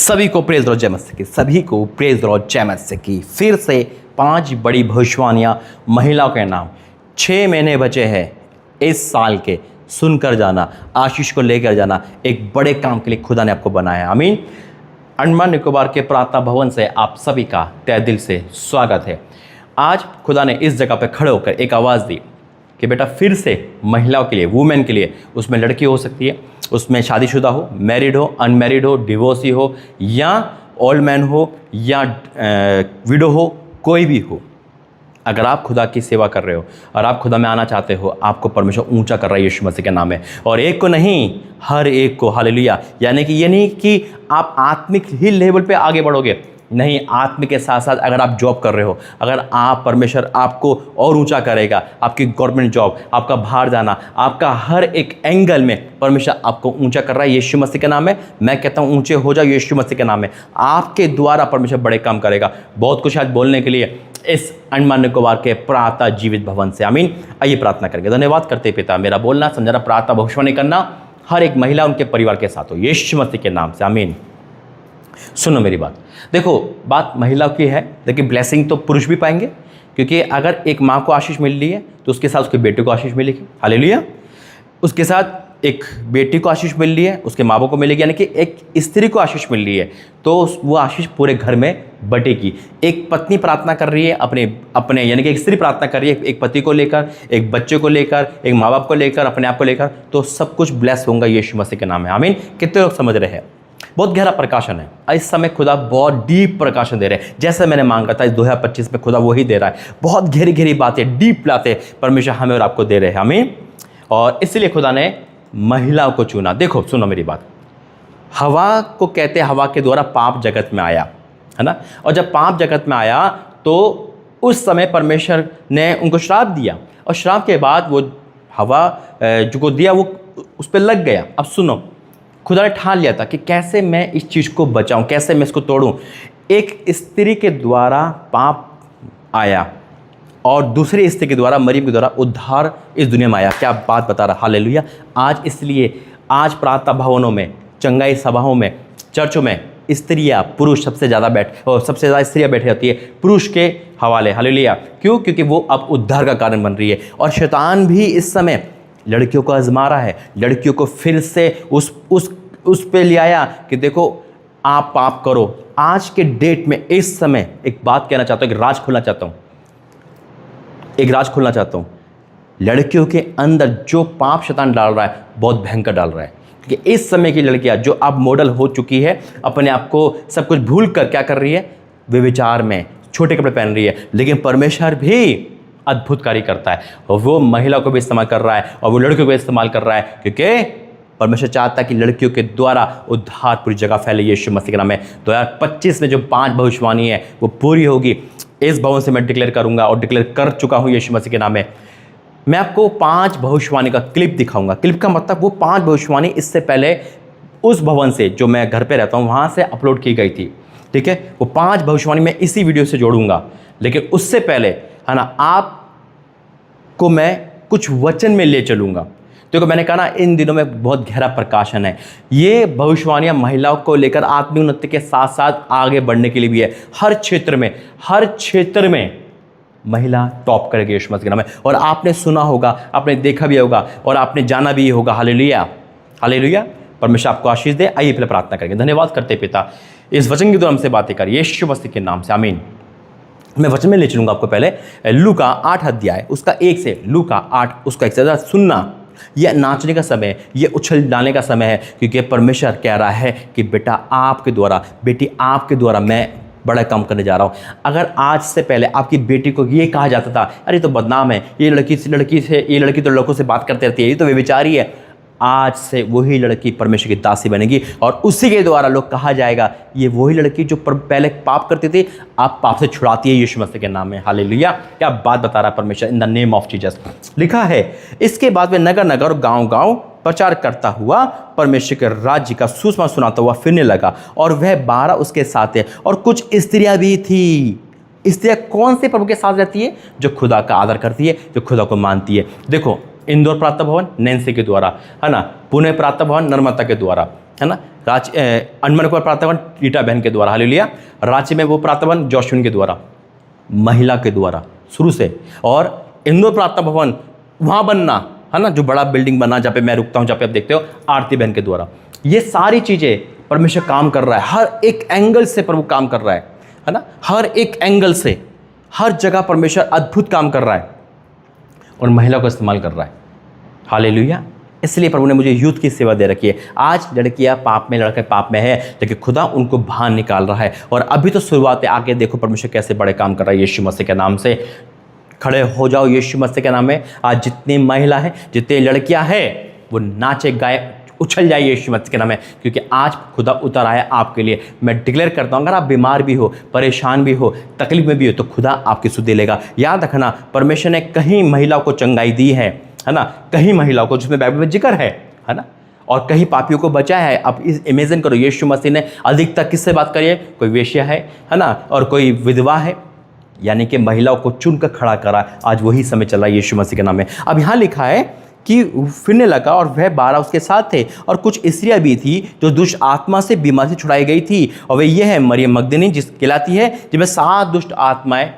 सभी को praise Lord जय मसीह की, सभी को प्रेज लॉर्ड जय मसीह की। फिर से 5 बड़ी भविष्यवाणियां महिलाओं के नाम। 6 महीने बचे हैं इस साल के, सुनकर जाना, आशीष को लेकर जाना। एक बड़े काम के लिए खुदा ने आपको बनाया है। आमीन। अंडमान निकोबार के प्रार्थना भवन से आप सभी का तहे दिल से स्वागत है। आज खुदा ने इस जगह पर खड़े होकर एक आवाज़ दी कि बेटा फिर से महिलाओं के लिए, वुमेन के लिए, उसमें लड़की हो सकती है, उसमें शादीशुदा हो, मैरिड हो, अनमैरिड हो, डिवोर्सी हो, या ओल्ड मैन हो, या विडो हो, कोई भी हो। अगर आप खुदा की सेवा कर रहे हो और आप खुदा में आना चाहते हो, आपको परमेश्वर ऊंचा कर रहा है यीशु मसीह के नाम में। और एक को नहीं, हर एक को। हालेलुया। यानी कि ये नहीं कि आप आत्मिक ही लेवल पे आगे बढ़ोगे, नहीं, आत्मिक के साथ साथ अगर आप जॉब कर रहे हो, अगर आप, परमेश्वर आपको और ऊंचा करेगा। आपकी गवर्नमेंट जॉब, आपका बाहर जाना, आपका हर एक एंगल में परमेश्वर आपको ऊंचा कर रहा है यीशु मसीह के नाम में। मैं कहता हूं ऊंचे हो जाओ यीशु मसीह के नाम में। आपके द्वारा परमेश्वर बड़े काम करेगा। बहुत कुछ आज बोलने के लिए इस अंडमान निकोबार के प्रार्थना जीवित भवन से। आमीन। आइए प्रार्थना करके धन्यवाद करते पिता, मेरा बोलना समझाना, प्रार्थना भविष्यवाणी करना हर एक महिला उनके परिवार के साथ हो यीशु मसीह के नाम से। आमीन। सुनो मेरी बात, देखो बात महिला की है, लेकिन ब्लेसिंग तो पुरुष भी पाएंगे, क्योंकि अगर एक माँ को आशीष मिल रही है तो उसके साथ उसके बेटे को आशीष मिलेगी। हालेलुया। उसके साथ एक बेटी को आशीष मिल रही है, उसके माँ बाप को मिलेगी, यानी कि एक स्त्री को आशीष मिल रही है तो वो आशीष पूरे घर में बटेगी। एक पत्नी प्रार्थना कर रही है अपने यानी कि एक स्त्री प्रार्थना कर रही है एक पति को लेकर, एक बच्चे को लेकर, एक माँ बाप को लेकर, अपने आप को लेकर, तो सब कुछ ब्लेस होगा यीशु मसीह के नाम में। आमीन। कितने लोग समझ रहे हैं? बहुत गहरा प्रकाशन है इस समय। खुदा बहुत डीप प्रकाशन दे रहे हैं, जैसे मैंने मांगा था इस 2025 में खुदा वही दे रहा है। बहुत गहरी गहरी बातें, डीप बातें परमेश्वर हमें और आपको दे रहे हैं। आमीन। और इसलिए खुदा ने महिलाओं को चुना। देखो सुनो मेरी बात, हवा को कहते हैं, हवा के द्वारा पाप जगत में आया, है ना। और जब पाप जगत में आया तो उस समय परमेश्वर ने उनको श्राप दिया, और श्राप के बाद वो हवा जो को दिया वो उस पर लग गया। अब सुनो, खुदा ने ठान लिया था कि कैसे मैं इस चीज़ को बचाऊं, कैसे मैं इसको तोड़ूं। एक स्त्री के द्वारा पाप आया और दूसरी स्त्री के द्वारा, मरियम के द्वारा उद्धार इस दुनिया में आया। क्या बात बता रहा। हालेलुया। आज इसलिए आज प्रार्थना भवनों में, चंगाई सभाओं में, चर्चों में स्त्रियाँ, पुरुष सबसे ज़्यादा स्त्रियाँ बैठी होती है पुरुष के हवाले। हालेलुया। क्यों? क्योंकि वो अब उद्धार का कारण बन रही है। और शैतान भी इस समय लड़कियों को आजमा रहा है, लड़कियों को फिर से उस पे ले आया कि देखो आप पाप करो। आज के डेट में इस समय एक बात कहना चाहता हूँ, एक राज खोलना चाहता हूँ। लड़कियों के अंदर जो पाप शैतान डाल रहा है बहुत भयंकर डाल रहा है, क्योंकि इस समय की लड़कियां जो अब मॉडल हो चुकी है, अपने आप को सब कुछ भूल कर क्या कर रही है, व्यभिचार में छोटे कपड़े पहन रही है। लेकिन परमेश्वर भी अद्भुत कार्य करता है, और वो महिला को भी इस्तेमाल कर रहा है और वो लड़कियों को इस्तेमाल कर रहा है, क्योंकि परमेश्वर चाहता है कि लड़कियों के द्वारा उद्धार पूरी जगह फैले यीशु मसीह के नाम में। 2025 में जो 5 भविष्यवाणी है वो पूरी होगी। इस भवन से मैं डिक्लेयर करूंगा और डिक्लेयर कर चुका हूं यीशु मसीह के नाम में। मैं आपको 5 भविष्यवाणी का क्लिप दिखाऊंगा। क्लिप का मतलब वो 5 भविष्यवाणी इससे पहले उस भवन से, जो मैं घर पर रहता हूँ, वहाँ से अपलोड की गई थी। ठीक है, वो 5 भविष्यवाणी मैं इसी वीडियो से जोड़ूंगा। लेकिन उससे पहले, है ना, आपको मैं कुछ वचन में ले चलूँगा। देखो मैंने कहा ना, इन दिनों में बहुत गहरा प्रकाशन है। ये भविष्यवाणियाँ महिलाओं को लेकर आत्मिक उन्नति के साथ साथ आगे बढ़ने के लिए भी है। हर क्षेत्र में महिला टॉप करेगी यीशु मसीह के नाम में। और आपने सुना होगा, आपने देखा भी होगा और आपने जाना भी होगा। हालेलुया। हालेलुया। परमेश्वर आपको आशीष दे। आइए पहले प्रार्थना करेंगे। धन्यवाद करते पिता, इस वचन की द्वारा हमसे बातें कर यीशु मसीह के नाम से। आमीन। मैं वचन में ले चलूँगा आपको पहले लूका 8 अध्याय उसका 1 से, लूका 8 उसका 1 से। सुनना, यह नाचने का समय है, यह उछल डालने का समय है, क्योंकि परमेश्वर कह रहा है कि बेटा आपके द्वारा, बेटी आपके द्वारा मैं बड़ा काम करने जा रहा हूँ। अगर आज से पहले आपकी बेटी को ये कहा जाता था, अरे तो बदनाम है, ये लड़की तो लड़कों से बात करते रहती है, ये तो व्यभिचारी है, आज से वही लड़की परमेश्वर की दासी बनेगी और उसी के द्वारा लोग कहा जाएगा ये वही लड़की जो पहले पाप करती थी, आप पाप से छुड़ाती है यीशु मसीह के नाम में। हालेलुया। क्या बात बता रहा है परमेश्वर, in the name of Jesus. लिखा है, इसके बाद वे नगर नगर और गांव गांव प्रचार करता हुआ परमेश्वर के राज्य का सुसमाचार सुनाता हुआ फिरने लगा, और वह 12 उसके साथ है, और कुछ स्त्रियां भी थी। स्त्रियां कौन से प्रभु के साथ रहती है? जो खुदा का आदर करती है, जो खुदा को मानती है। देखो इंदौर प्रार्थना भवन नैन्सी के द्वारा, है ना, पुणे प्रार्थना भवन नर्मदा के द्वारा, है ना। अंडमान को प्रातः भवन रीटा बहन के द्वारा, हालेलुया। रांची में वो प्रातः भवन जोशविन के द्वारा, महिला के द्वारा शुरू से। और इंदौर प्रातः भवन वहाँ बनना, है ना, जो बड़ा बिल्डिंग बना जहाँ पे मैं रुकता हूँ, जहाँ पे आप देखते हो, आरती बहन के द्वारा। ये सारी चीज़ें परमेश्वर काम कर रहा है, हर एक एंगल से प्रभु काम कर रहा है ना, हर एक एंगल से, हर जगह परमेश्वर अद्भुत काम कर रहा है और महिला को इस्तेमाल कर रहा है, हालेलुया। इसलिए प्रभु ने मुझे यूथ की सेवा दे रखी है। आज लड़कियां पाप में, लड़के पाप में है, लेकिन खुदा उनको बाहर निकाल रहा है। और अभी तो शुरुआत है, आगे देखो परमेश्वर कैसे बड़े काम कर रहा है यीशु मसीह के नाम से। खड़े हो जाओ यीशु मसीह के नाम में। आज जितनी महिला है, जितनी लड़कियां हैं, वो नाचे गाए उछल जाए यीशु मसीह के नाम में, क्योंकि आज खुदा उतर आया आपके लिए। मैं डिक्लेयर करता हूँ, अगर आप बीमार भी हो, परेशान भी हो, तकलीफ में भी हो, तो खुदा आपकी सुध लेगा। याद रखना, परमेश्वर ने कहीं महिलाओं को चंगाई दी है ना, कहीं महिलाओं को, जिसमें बाइबल में जिक्र है ना, और कहीं पापियों को बचाया है। अब इस इमेजिन करो, यीशु मसीह ने अधिकतर किससे बात करी है? कोई वेश्या है ना, और कोई विधवा है, यानी कि महिलाओं को चुनकर खड़ा करा। आज वही समय चल रहा है यीशु मसीह के नाम में। अब यहाँ लिखा है कि फिरने लगा और वह 12 उसके साथ थे, और कुछ स्त्रियां भी थी जो दुष्ट आत्मा से बीमारी से छुड़ाई गई थी, और वे ये है मरियम मगदलीनी जिस कहलाती है, जिसमें 7 दुष्ट आत्माएं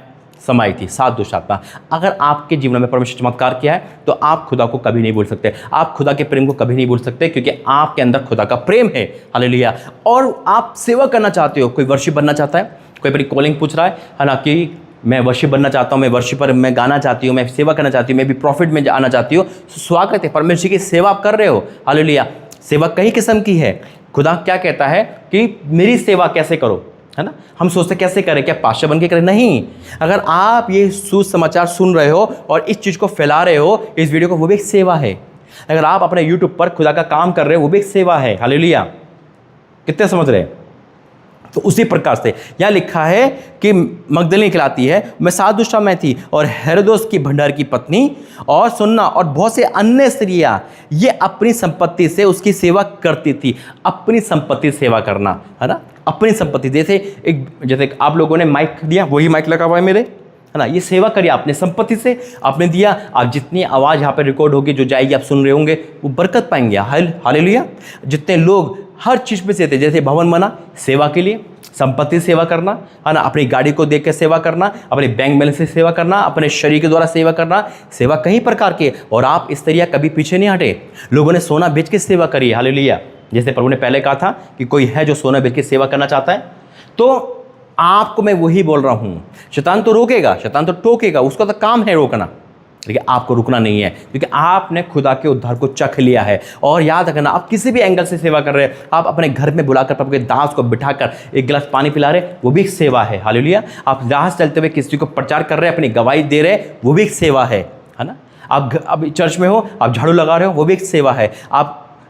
समाई थी। 7 दुष्ट आत्मा। अगर आपके जीवन में परमेश्वर चमत्कार किया है, तो आप खुदा को कभी नहीं भूल सकते, आप खुदा के प्रेम को कभी नहीं भूल सकते, क्योंकि आपके अंदर खुदा का प्रेम है, हालेलुया। और आप सेवा करना चाहते हो, कोई वर्शिप बनना चाहता है, कोई अपनी कॉलिंग पूछ रहा है ना, कि मैं वर्शिप बनना चाहता हूँ, मैं वर्शिपर, मैं गाना चाहती हूँ, मैं सेवा करना चाहती हूँ, मैं भी प्रॉफिट में आना चाहती हूँ। स्वागत है, परमेश्वर की सेवा आप कर रहे हो, हालेलुया। सेवा कई किस्म की है। खुदा क्या कहता है कि मेरी सेवा कैसे करो, है ना। हम सोचते कैसे करें, क्या पास्टर बन के करें? नहीं। अगर आप ये सुसमाचार सुन रहे हो और इस चीज़ को फैला रहे हो, इस वीडियो को, वो भी एक सेवा है। अगर आप अपने यूट्यूब पर खुदा का काम कर रहे हो, वो भी एक सेवा है, हालेलुया। कितने समझ रहे हैं? तो उसी प्रकार से यहाँ लिखा है कि मगदलीनी कहलाती है, मैं 7 दुष्टा में थी, और हेरोदोस की भंडार की पत्नी, और सुनना, और बहुत से अन्य स्त्रियां, ये अपनी संपत्ति से उसकी सेवा करती थी। अपनी संपत्ति सेवा करना, है ना, अपनी संपत्ति। जैसे आप लोगों ने माइक दिया, वही माइक लगा हुआ है मेरे, है ना, ये सेवा करिए अपने संपत्ति से, आपने दिया। आप जितनी आवाज़ यहाँ पर रिकॉर्ड होगी, जो जाएगी, आप सुन रहे होंगे, वो बरकत पाएंगे, हालेलुया। जितने लोग हर चीज़ में से थे, जैसे भवन बना सेवा के लिए, संपत्ति सेवा करना, है ना, अपनी गाड़ी को देख के सेवा करना, अपने बैंक बैलेंस से सेवा करना, अपने शरीर के द्वारा सेवा करना, सेवा कई प्रकार के। और आप स्त्रियाँ कभी पीछे नहीं हटे। लोगों ने सोना बेच के सेवा करी, हालेलुया। जैसे प्रभु ने पहले कहा था कि कोई है जो सोना बेच के सेवा करना चाहता है, तो आपको मैं वही बोल रहा हूँ। शैतान तो रोकेगा, शैतान तो टोकेगा, उसका तो काम है रोकना, लेकिन आपको रुकना नहीं है, क्योंकि आपने खुदा के उद्धार को चख लिया है। और याद रखना, आप किसी भी एंगल से सेवा कर रहे हैं, आप अपने घर में बुलाकर प्रभु के दास को बिठाकर एक गिलास पानी पिला रहे, वो भी एक सेवा है, हालेलुया। आप राह चलते हुए किसी को प्रचार कर रहे हैं, अपनी गवाही दे रहे, वो भी एक सेवा है ना। आप अब चर्च में हो, आप झाड़ू लगा रहे हो, वो भी एक सेवा है।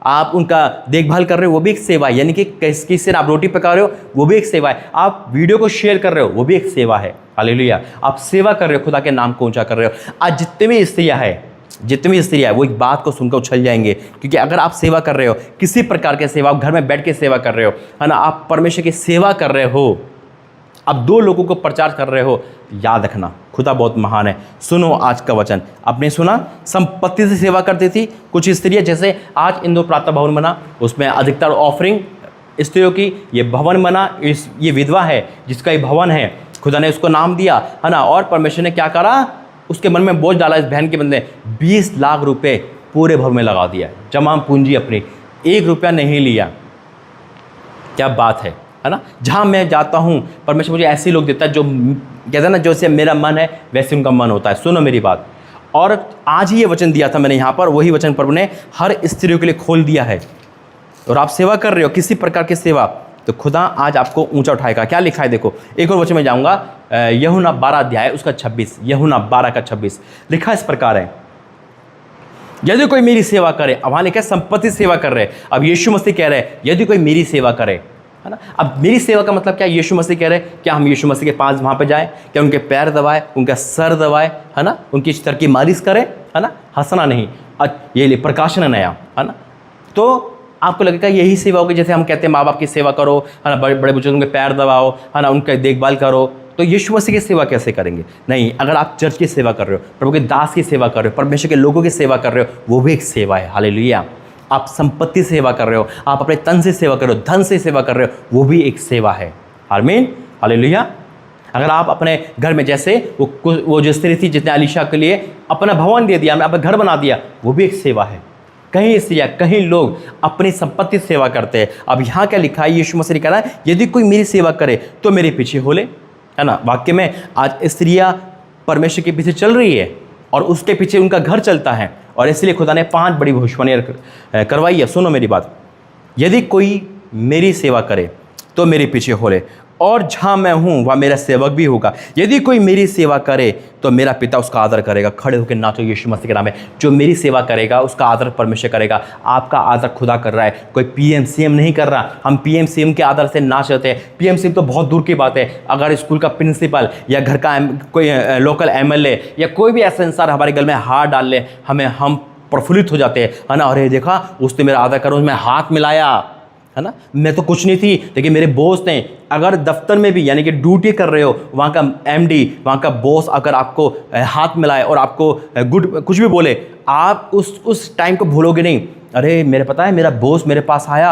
आप उनका देखभाल कर रहे हो, वो भी एक सेवा है। यानी कि किसी से आप रोटी पका रहे हो, वो भी एक सेवा है। आप वीडियो को शेयर कर रहे हो, वो भी एक सेवा है, हालेलुया। आप सेवा कर रहे हो, खुदा के नाम को ऊंचा कर रहे हो। आज जितने भी स्त्रियाँ वो एक बात को सुनकर उछल जाएंगे, क्योंकि अगर आप सेवा कर रहे हो, किसी प्रकार के सेवा, आप घर में बैठ के सेवा कर रहे हो, है ना, आप परमेश्वर की सेवा कर रहे हो, अब 2 लोगों को प्रचार कर रहे हो, याद रखना खुदा बहुत महान है। सुनो आज का वचन। आपने सुना, संपत्ति से सेवा करती थी कुछ स्त्रियाँ। जैसे आज इंदौर प्रातः भवन बना, उसमें अधिकतर ऑफरिंग स्त्रियों की, ये भवन बना, ये विधवा है जिसका ये भवन है, खुदा ने उसको नाम दिया, है ना। और परमेश्वर ने क्या करा, उसके मन में बोझ डाला, इस बहन के बंदे 20 लाख रुपए पूरे भवन में लगा दिया, जमा पूंजी अपनी, 1 रुपया नहीं लिया। क्या बात है ना। जहाँ मैं जाता हूँ, परमेश्वर मुझे ऐसे लोग देता है जो कहते हैं ना, जैसे मेरा मन है वैसे उनका मन होता है। सुनो मेरी बात। और आज ही ये वचन दिया था मैंने यहाँ पर, वही वचन प्रभु ने हर स्त्रियों के लिए खोल दिया है। और आप सेवा कर रहे हो, किसी प्रकार की सेवा, तो खुदा आज आपको ऊंचा उठाएगा। क्या लिखा है देखो, एक और वचन में जाऊँगा, यूहन्ना 12 अध्याय उसका 26, यूहन्ना 12 का 26 लिखा इस प्रकार है, यदि कोई मेरी सेवा करे। अब वहाँ लिखा है संपत्ति सेवा कर रहे। अब यीशु मसीह कह रहे हैं यदि कोई मेरी सेवा करे, है ना। अब मेरी सेवा का मतलब क्या? यीशु मसीह कह रहे हैं, क्या हम यीशु मसीह के पास वहाँ पे जाए, क्या उनके पैर दबाए, उनका सर दबाए, है ना, उनकी सर की मालिश करें, है ना, हंसना नहीं। ये ले प्रकाशन है नया, है ना। तो आपको लगेगा यही सेवा होगी, जैसे हम कहते हैं माँ बाप की सेवा करो, है ना, बड़े बड़े बुजुर्गों के पैर दबाओ, है ना, उनका देखभाल करो। तो यीशु मसीह की सेवा कैसे करेंगे? नहीं, अगर आप चर्च की सेवा कर रहे हो, प्रभु के दास की सेवा कर रहे हो, परमेश्वर के लोगों की सेवा कर रहे हो, वो भी एक सेवा है, हालेलुया। आप संपत्ति से सेवा कर रहे हो, आप अपने तन से सेवा कर रहे हो, धन से सेवा कर रहे हो, वो भी एक सेवा है। आमीन, हालेलुया। अगर आप अपने घर में, जैसे वो जो स्त्री थी जिसने अलीशा के लिए अपना भवन दे दिया, अपना घर बना दिया, वो भी एक सेवा है। कहीं स्त्रियाँ, कहीं लोग अपनी संपत्ति सेवा करते हैं। अब यहाँ क्या लिखा है, यीशु मसीह ने कहा है, यदि कोई मेरी सेवा करे तो मेरे पीछे हो ले, है ना। वाक्य में आज स्त्रियाँ परमेश्वर के पीछे चल रही है और उसके पीछे उनका घर चलता है, और इसलिए खुदा ने 5 बड़ी भविष्यवाणियाँ करवाई है। सुनो मेरी बात, यदि कोई मेरी सेवा करे तो मेरे पीछे हो ले, और जहाँ मैं हूँ वहाँ मेरा सेवक भी होगा। यदि कोई मेरी सेवा करे तो मेरा पिता उसका आदर करेगा। खड़े होकर नाचो यीशु मसीह के नाम में। जो मेरी सेवा करेगा उसका आदर परमेश्वर करेगा। आपका आदर खुदा कर रहा है, कोई पीएम सीएम नहीं कर रहा। हम पीएम सीएम के आदर से नाच रहे हैं। पीएम सीएम तो बहुत दूर की बात है। अगर स्कूल का प्रिंसिपल या घर का कोई लोकल एमएलए या कोई भी ऐसा इंसान हमारे गल में हाथ डाल ले, हम प्रफुल्लित हो जाते हैं, है ना। अरे देखा, उसने मेरा आदर करो, उसमें हाथ मिलाया, है ना। मैं तो कुछ नहीं थी, लेकिन मेरे बॉस ने। अगर दफ्तर में भी यानी कि ड्यूटी कर रहे हो, वहाँ का एमडी, वहाँ का बॉस अगर आपको हाथ मिलाए और आपको गुड कुछ भी बोले, आप उस टाइम को भूलोगे नहीं। अरे मेरे पता है, मेरा बॉस मेरे पास आया,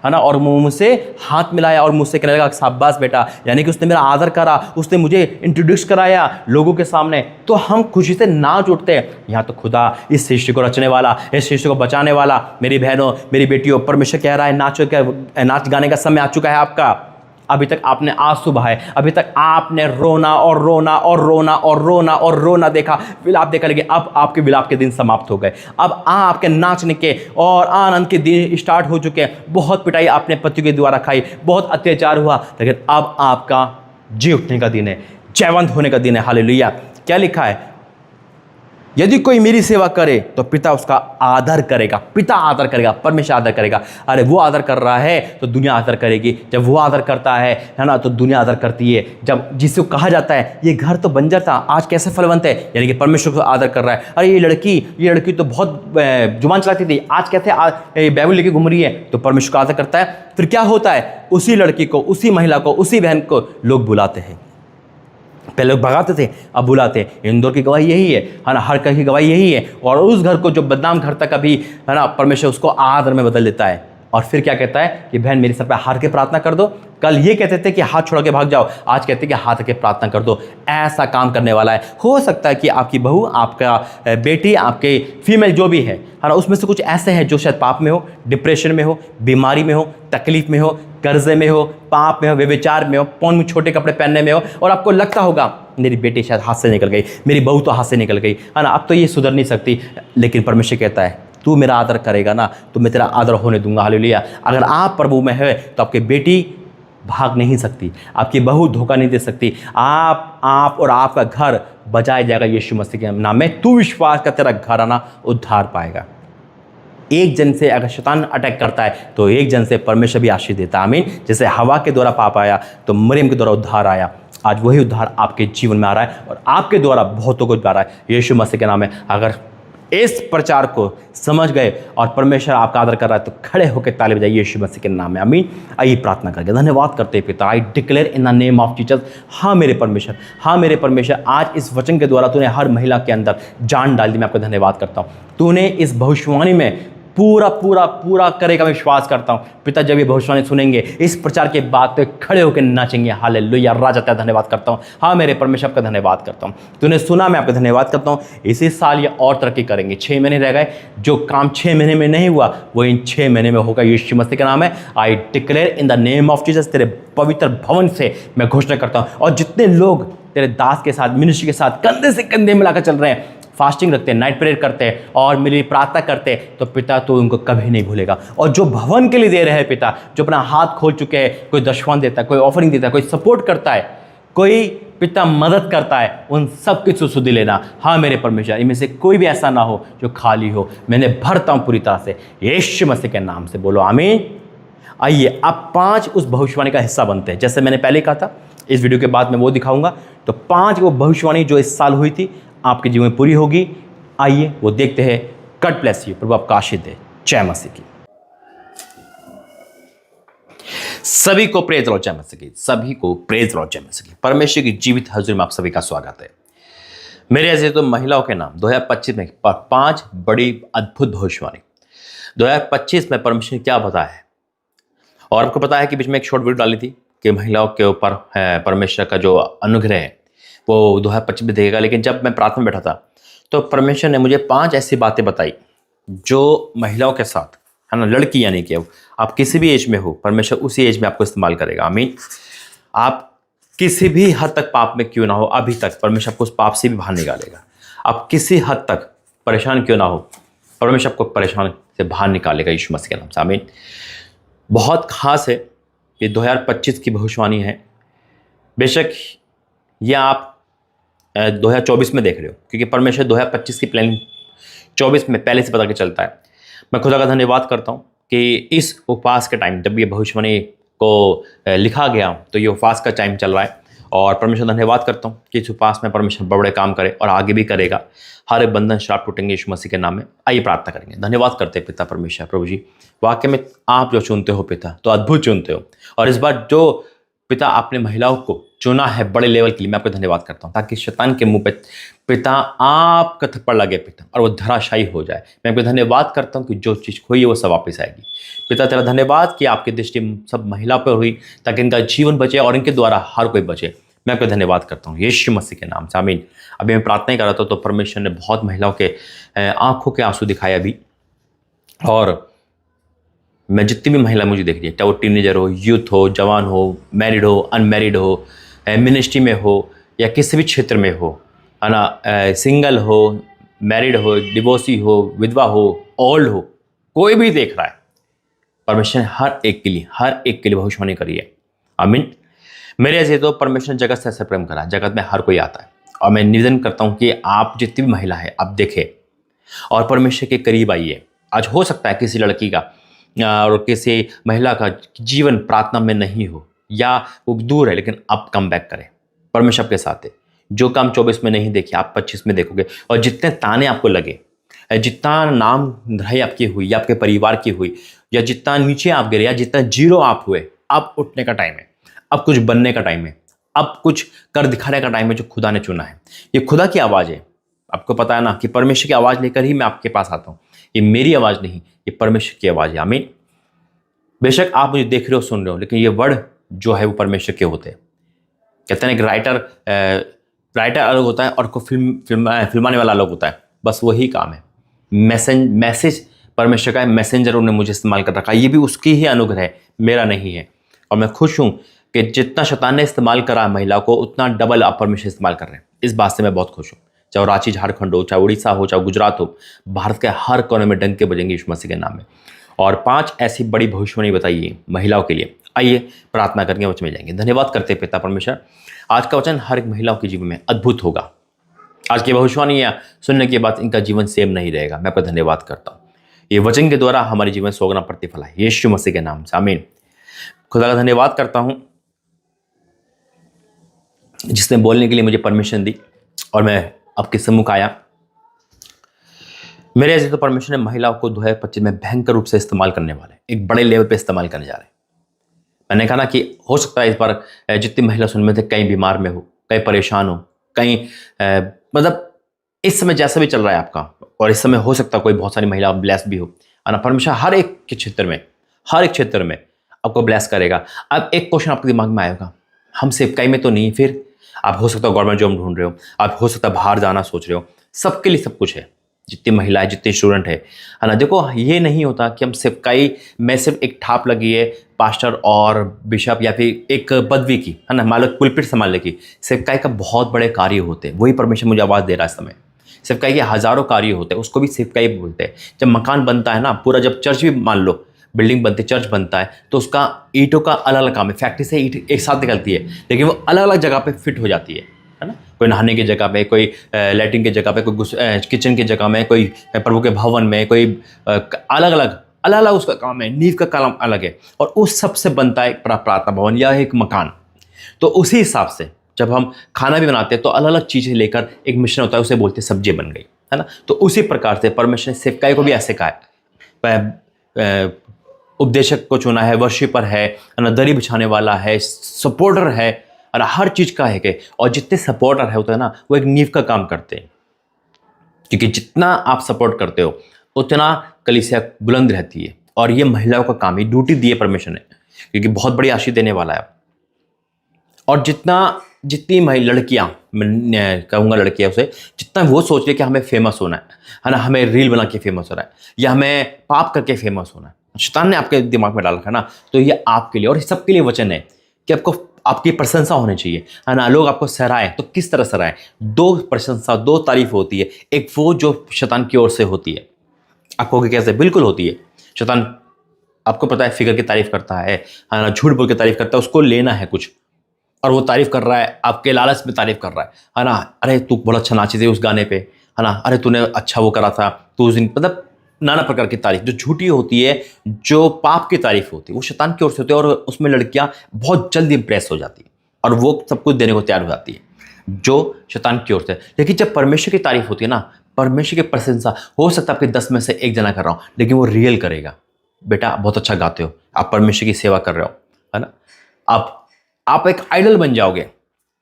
है ना, और मुझसे हाथ मिलाया और मुझसे कहने लगा शाबाश बेटा, यानी कि उसने मेरा आदर करा, उसने मुझे इंट्रोड्यूस कराया लोगों के सामने, तो हम खुशी से नाच उठते हैं। यहाँ तो खुदा इस सृष्टि को रचने वाला, इस सृष्टि को बचाने वाला, मेरी बहनों, मेरी बेटियों, परमेश्वर कह रहा है नाचो, क्या नाच गाने का समय आ चुका है आपका। अभी तक आपने आंसू बहाए, अभी तक आपने रोना और रोना और रोना और रोना और रोना देखा, विलाप देखा, लेकिन अब आपके विलाप के दिन समाप्त हो गए। अब आपके नाचने के और आनंद के दिन स्टार्ट हो चुके हैं। बहुत पिटाई आपने पति के द्वारा खाई, बहुत अत्याचार हुआ, लेकिन अब आपका जी उठने का दिन है, जयवंत होने का दिन है। हालेलुया। क्या लिखा है, यदि कोई मेरी सेवा करे तो पिता उसका आदर करेगा। पिता आदर करेगा, परमेश्वर आदर करेगा। अरे वो आदर कर रहा है तो दुनिया आदर करेगी। जब वो आदर करता है ना, तो दुनिया आदर करती है। जब जिसको कहा जाता है ये घर तो बंजर था, आज कैसे फलवंत है, यानी कि परमेश्वर को आदर कर रहा है। अरे ये लड़की तो बहुत जुबान चलाती थी, आज कैसे बाइबल लेके घूम रही है, तो परमेश्वर को आदर करता है। फिर क्या होता है, उसी लड़की को, उसी महिला को, उसी बहन को लोग बुलाते हैं। पहले लोग भगाते थे, अब बुलाते हैं। इंदौर की गवाही यही है ना, हर घर की गवाही यही है। और उस घर को जो बदनाम घर था कभी, है ना, परमेश्वर उसको आदर में बदल देता है। और फिर क्या कहता है कि बहन मेरे सर पे हाथ के प्रार्थना कर दो। कल ये कहते थे कि हाथ छोड़ के भाग जाओ, आज कहते हैं कि हाथ के प्रार्थना कर दो। ऐसा काम करने वाला है। हो सकता है कि आपकी बहू, आपका बेटी, आपके फीमेल जो भी है ना, उसमें से कुछ ऐसे हैं जो शायद पाप में हो, डिप्रेशन में हो, बीमारी में हो, तकलीफ में हो, कर्जे में हो, पाप में हो, व्यभिचार में हो, पौन में छोटे कपड़े पहनने में हो, और आपको लगता होगा मेरी बेटी शायद हाथ से निकल गई, मेरी बहू तो हाथ से निकल गई, है ना, अब तो ये सुधर नहीं सकती। लेकिन परमेश्वर कहता है तू मेरा आदर करेगा ना, तो मैं तेरा आदर होने दूंगा। हालेलुया। अगर आप प्रभु में है तो आपकी बेटी भाग नहीं सकती, आपकी बहू धोखा नहीं दे सकती। आप और आपका घर बचाया जाएगा यीशु मसीह के नाम में। तू विश्वास कर, तेरा घर आना उद्धार पाएगा। एक जन से अगर शैतान अटैक करता है तो एक जन से परमेश्वर भी आशीष देता है। आमीन। जैसे हवा के द्वारा पाप आया तो मरियम के द्वारा उद्धार आया, आज वही उद्धार आपके जीवन में आ रहा है और आपके द्वारा बहुतों को आ रहा है यीशु मसीह के नाम में। अगर इस प्रचार को समझ गए और परमेश्वर आपका आदर कर रहा है तो खड़े होकर ताली बजाइए यीशु मसीह के नाम में। आमीन। आइए प्रार्थना करके धन्यवाद करते हैं पिता। I declare in the name of Jesus, हाँ मेरे परमेश्वर, हाँ मेरे परमेश्वर, आज इस वचन के द्वारा तूने हर महिला के अंदर जान डाल दी। मैं आपको धन्यवाद करता हूँ। तूने इस भविष्यवाणी में पूरा करेगा, मैं विश्वास करता हूँ पिता। जब ये भविष्यवाणी सुनेंगे इस प्रचार के बाद तो खड़े होकर नाचेंगे। हालेलुया। राजा तेरा धन्यवाद करता हूँ। हाँ मेरे परमेश्वर आपका धन्यवाद करता हूँ। तूने सुना, मैं आपका धन्यवाद करता हूँ। इसी साल ये और तरक्की करेंगे। 6 महीने रह गए, जो काम 6 महीने में नहीं हुआ वो इन 6 महीने में होगा यीशु मसीह का नाम है। I declare in the name of Jesus, तेरे पवित्र भवन से मैं घोषणा करता हूँ। और जितने लोग तेरे दास के साथ, मिनिस्ट्री के साथ कंधे से कंधे मिलाकर चल रहे हैं, फास्टिंग रखते हैं, नाइट प्रेयर करते हैं और मेरी प्रार्थना करते हैं, तो पिता तो उनको कभी नहीं भूलेगा। और जो भवन के लिए दे रहे हैं पिता, जो अपना हाथ खोल चुके हैं, कोई दशवान देता है, कोई ऑफरिंग देता है, कोई सपोर्ट करता है, कोई पिता मदद करता है, उन सब की सुधि लेना। हाँ मेरे परमेश्वर, इनमें से कोई भी ऐसा ना हो जो खाली हो। मैंने भरता हूँ पूरी तरह से यीशु मसीह के नाम से। बोलो आमीन। आइए अब 5 उस भविष्यवाणी का हिस्सा बनते हैं। जैसे मैंने पहले कहा था, इस वीडियो के बाद मैं वो दिखाऊंगा। तो 5 वो भविष्यवाणी जो इस साल हुई थी आपके जीवन में पूरी होगी। आइए वो देखते हैं। God bless you. प्रभु आपका आशीष दे। जय मसीह की। सभी को प्रेज लो जय मसीह की। सभी को प्रेज लो जय मसीह की। परमेश्वर की जीवित हजूर में आप सभी का स्वागत है। मेरे ऐसे तो महिलाओं के नाम 2025 में 5 बड़ी अद्भुत भविष्यवाणी। 2025 में परमेश्वर ने क्या बताया है। और आपको पता है कि बीच में एक शॉर्ट वीडियो डाली थी कि महिलाओं के ऊपर परमेश्वर का जो अनुग्रह है वो 2025 में देगा। लेकिन जब मैं प्रार्थना में बैठा था तो परमेश्वर ने मुझे 5 ऐसी बातें बताई जो महिलाओं के साथ, है ना, लड़की यानी कि आप किसी भी एज में हो, परमेश्वर उसी एज में आपको इस्तेमाल करेगा। आमीन। आप किसी भी हद तक पाप में क्यों ना हो, अभी तक परमेश्वर आपको उस पाप से भी बाहर निकालेगा। आप किसी हद तक परेशान क्यों ना हो, परमेश्वर आपको परेशान से बाहर निकालेगा यीशु मसीह के नाम से। आमीन। बहुत खास है, ये 2025 की भविष्यवाणी है। बेशक ये आप 2024 में देख रहे हो, क्योंकि परमेश्वर 2025 की प्लानिंग 24 में पहले से पता के चलता है। मैं खुदा का धन्यवाद करता हूँ कि इस उपवास के टाइम जब ये भविष्यवाणी को लिखा गया तो ये उपवास का टाइम चल रहा है, और परमेश्वर धन्यवाद करता हूँ कि इस उपवास में परमेश्वर बड़े काम करे और आगे भी करेगा। हर एक बंधन श्राप टूटेंगे यीशु मसीह के नाम में। आइए प्रार्थना करेंगे। धन्यवाद करते हैं पिता परमेश्वर। प्रभु जी, वाक्य में आप जो चुनते हो पिता, तो अद्भुत चुनते हो, और इस बार जो पिता आपने महिलाओं को चुना है बड़े लेवल के लिए, मैं आपको धन्यवाद करता हूँ, ताकि शैतान के मुंह पे पिता आपका थप्पड़ लगे पिता, और वो धराशायी हो जाए। मैं आपको धन्यवाद करता हूँ कि जो चीज़ खोई है वो सब वापस आएगी। पिता तेरा धन्यवाद कि आपकी दृष्टि सब महिला पर हुई, ताकि इनका जीवन बचे और इनके द्वारा हर कोई बचे। मैं आपको धन्यवाद करता हूँ यीशु मसीह के नाम से। आमीन। अभी मैं प्रार्थना ही कर रहा था तो परमेश्वर ने बहुत महिलाओं के आंखों के आंसू दिखाए अभी, और मैं जितनी भी महिला मुझे देख रही है, चाहे वो टीनेजर हो, यूथ हो, जवान हो, मैरिड हो, अनमैरिड हो, मिनिस्ट्री में हो या किसी भी क्षेत्र में हो, है ना, सिंगल हो, मैरिड हो, डिवोर्सी हो, विधवा हो, ओल्ड हो, कोई भी देख रहा है, परमेश्वर ने हर एक के लिए भविष्यवाणी करी है। आमीन। मेरे ऐसे तो परमेश्वर जगत से ऐसा प्रेम करा, जगत में हर कोई आता है, और मैं निवेदन करता हूँ कि आप जितनी भी महिला है आप देखें और परमेश्वर के करीब आइए। आज हो सकता है किसी लड़की का और किसी महिला का जीवन प्रार्थना में नहीं हो, या वो दूर है, लेकिन आप कम बैक करें। परमेश्वर आपके साथ है। जो काम 24 में नहीं देखे आप 25 में देखोगे, और जितने ताने आपको लगे, जितना नाम धराई आपकी हुई या आपके परिवार की हुई, या जितना नीचे आप गिरे, या जितना जीरो आप हुए, अब उठने का टाइम है, अब कुछ बनने का टाइम है, अब कुछ कर दिखाने का टाइम है जो खुदा ने चुना है। ये खुदा की आवाज़ है। आपको पता है ना कि परमेश्वर की आवाज़ लेकर ही मैं आपके पास आता हूँ। ये मेरी आवाज़ नहीं, ये परमेश्वर की आवाज़ है। आमीन। बेशक आप मुझे देख रहे हो, सुन रहे हो, लेकिन ये वर्ड जो है वो परमेश्वर के होते हैं। कहते हैं कि राइटर अलग होता है और को फिल्माने वाला अलग होता है, बस वही काम है। मैसेज परमेश्वर का है, मैसेंजर उन्होंने मुझे इस्तेमाल कर रखा है, ये भी उसकी ही अनुग्रह है, मेरा नहीं है। और मैं खुश हूँ कि जितना शैतान ने इस्तेमाल करा महिला को, उतना डबल आप परमेश्वर इस्तेमाल कर रहे हैं। इस बात से मैं बहुत खुश हूँ। चाहे रांची झारखंड हो, चाहे उड़ीसा हो, चाहे गुजरात हो, भारत के हर कोने में डंके बजेंगे यीशु मसीह के नाम में। और 5 ऐसी बड़ी भविष्यवाणी बताइए महिलाओं के लिए। आइए प्रार्थना करके वचन में जाएंगे। धन्यवाद करते पिता परमेश्वर, आज का वचन हर एक महिलाओं के जीवन में अद्भुत होगा। आज की भविष्यवाणियां सुनने के बाद इनका जीवन सेम नहीं रहेगा। मैं आपका धन्यवाद करता हूँ। ये वचन के द्वारा हमारे जीवन 100 गुना प्रतिफल है यीशु मसीह के नाम से। आमीन। खुदा का धन्यवाद करता हूँ जिसने बोलने के लिए मुझे परमिशन दी और मैं आपके सम्मुख आया। मेरे ऐसे तो परमेश्वर ने महिलाओं को 2025 में भयंकर रूप से इस्तेमाल करने वाले, एक बड़े लेवल पे इस्तेमाल करने जा रहे हैं। मैंने कहा ना कि हो सकता है इस बार जितनी महिला सुन में थे, कहीं बीमार में हो, कहीं परेशान हो, कहीं मतलब इस समय जैसा भी चल रहा है आपका, और इस समय हो सकता है कोई बहुत सारी महिला ब्लेस भी हो, है ना। परमेश्वर हर एक के क्षेत्र में, हर एक क्षेत्र में आपको ब्लेस करेगा। अब एक क्वेश्चन आपके दिमाग में आएगा, हम सेवकाई में तो नहीं, फिर आप हो सकता है गवर्नमेंट जॉब ढूंढ रहे हो, आप हो सकता है बाहर जाना सोच रहे हो, सबके लिए सब कुछ है। जितनी महिलाएं, जितने स्टूडेंट है ना, देखो ये नहीं होता कि हम सेवकाई में सिर्फ एक ठाप लगी है पास्टर और बिशप या फिर एक पदवी की, है ना, मालक पुलपिट संभालने की। सेवकाई का बहुत बड़े कार्य होते हैं, वही परमेश्वर मुझे आवाज़ दे रहा है इस समय। सेवकाई के हज़ारों कार्य होते हैं, उसको भी सेवकाई बोलते हैं। जब मकान बनता है ना पूरा, जब चर्च भी मान लो बिल्डिंग बनती, चर्च बनता है, तो उसका ईंटों का अलग अलग काम है। फैक्ट्री से ईंट एक साथ निकलती है, लेकिन वो अलग अलग जगह पे फिट हो जाती है ना। कोई नहाने की जगह पे, कोई लैट्रिन की जगह पे, कोई किचन की जगह में, कोई प्रभु के भवन में, कोई अलग अलग उसका काम है। नींव का काम अलग है, और उस सब से बनता है प्रार्थना भवन या एक मकान। तो उसी हिसाब से जब हम खाना भी बनाते हैं तो अलग अलग चीज़ें लेकर एक मिश्रण होता है, उसे बोलते सब्जी बन गई, है ना। तो उसी प्रकार से परमेश्वर ने सेवकाई को भी ऐसे कहा है। उपदेशक को चुना है, वर्शिपर है ना, दरी बिछाने वाला है, सपोर्टर है, और हर चीज़ का है कि, और जितने सपोर्टर है होता है ना, वो एक नींव का काम करते हैं। क्योंकि जितना आप सपोर्ट करते हो उतना कलीसिया बुलंद रहती है। और ये महिलाओं का काम है, ड्यूटी दी है परमेश्वर ने, क्योंकि बहुत बड़ी आशीष देने वाला है। और जितनी लड़कियां, मैं कहूँगा लड़कियां उसे, जितना वो सोच रही कि हमें फेमस होना है ना, हमें रील बना के फेमस होना है या हमें पाप करके फेमस होना है, शैतान ने आपके दिमाग में डाल रखा है ना, तो ये आपके लिए और सबके लिए वचन है कि आपको आपकी प्रशंसा होनी चाहिए, है ना। लोग आपको सराहे तो किस तरह सराहे? दो प्रशंसा, दो तारीफ होती है। एक वो जो शैतान की ओर से होती है, आपको कैसे? बिल्कुल होती है। शैतान, आपको पता है, फिगर की तारीफ करता है ना, झूठ बोल के तारीफ करता है, उसको लेना है कुछ, और वो तारीफ कर रहा है, आपके लालच में तारीफ कर रहा है ना। अरे तू बड़ा अच्छा नाची थी उस गाने पे, है ना, अरे तूने अच्छा वो करा था, तू उस दिन, मतलब नाना प्रकार की तारीफ जो झूठी होती है, जो पाप की तारीफ होती है, वो शैतान की ओर से होती है। और उसमें लड़कियां बहुत जल्दी इंप्रेस हो जाती है और वो सब कुछ देने को तैयार हो जाती है, जो शैतान की ओर से। लेकिन जब परमेश्वर की तारीफ होती है ना, परमेश्वर की प्रशंसा, हो सकता है आपके 10 में से एक जना कर रहा हूं, लेकिन वो रियल करेगा, बेटा बहुत अच्छा गाते हो, आप परमेश्वर की सेवा कर रहे हो, है ना, आप एक आइडल बन जाओगे।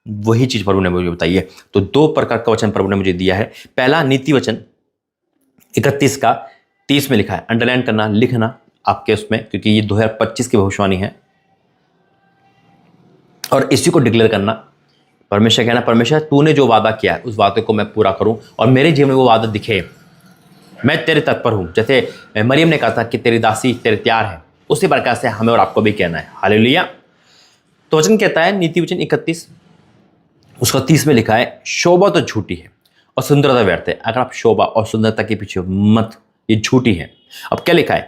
वही चीज प्रभु ने मुझे बताई है। तो 2 प्रकार का वचन प्रभु ने मुझे दिया है। पहला नीति वचन 31 का 30 में लिखा है, अंडरलाइन करना, लिखना आपके उसमें, क्योंकि ये 2025 की भविष्यवाणी है और इसी को डिक्लेयर करना। परमेश्वर कहना, परमेश्वर तूने जो वादा किया है उस वादे को मैं पूरा करूं और मेरे जीवन में वो वादा दिखे, मैं तेरे तत्पर हूं। जैसे मरियम ने कहा था कि तेरी दासी तेरे तैयार है, उसी प्रकार से हमें और आपको भी कहना है। हालेलुया। तो वचन कहता है, नीति वचन 31 उसका 30 में लिखा है, शोभा तो झूठी है और सुंदरता व्यर्थ है। अगर आप शोभा और सुंदरता के पीछे मत, ये झूठी है। अब क्या लिखा है?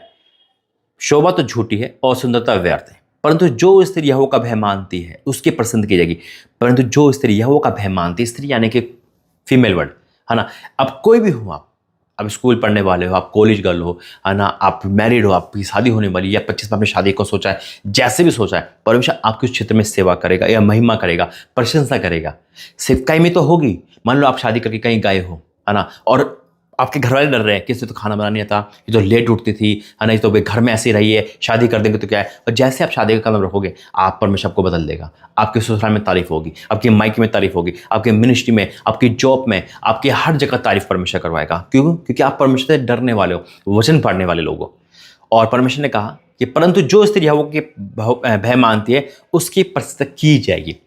शोभा तो झूठी है और सुंदरता व्यर्थ है, परंतु जो स्त्री यहोवा का भय मानती है उसकी पसंद की जाएगी। परंतु जो स्त्री यहोवा का भय मानती है, स्त्री यानी कि फीमेल वर्ड, है ना। अब कोई भी हो, आप स्कूल पढ़ने वाले हो, आप कॉलेज गर्ल हो, है ना, आप मैरिड हो, आपकी शादी होने वाली, या 25 में आपने शादी को सोचा है, जैसे भी सोचा है, परमेश्वर आपके उस क्षेत्र में सेवा करेगा या महिमा करेगा, प्रशंसा करेगा। सेवकाई में तो होगी। मान लो आप शादी करके कहीं गए हो, है ना, और आपके घर वाले डर रहे हैं कि इसे तो खाना बनाना नहीं आता, ये तो लेट उठती थी, है ना, ये तो भाई घर में ऐसे ही रही है, शादी कर देंगे तो क्या है। और जैसे आप शादी का कदम रखोगे, आप परमेश्वर आपको बदल देगा। आपके ससुराल में तारीफ होगी, आपके मायके में तारीफ होगी, आपके मिनिस्ट्री में, आपकी जॉब में, आपकी हर जगह तारीफ परमेश्वर करवाएगा। क्यों? क्योंकि आप परमेश्वर से डरने वाले हो, वचन पढ़ने वाले लोग हो। और परमेश्वर ने कहा कि परंतु जो स्त्री यहोवा के भय मानती है उसकी प्रशंसा की जाएगी।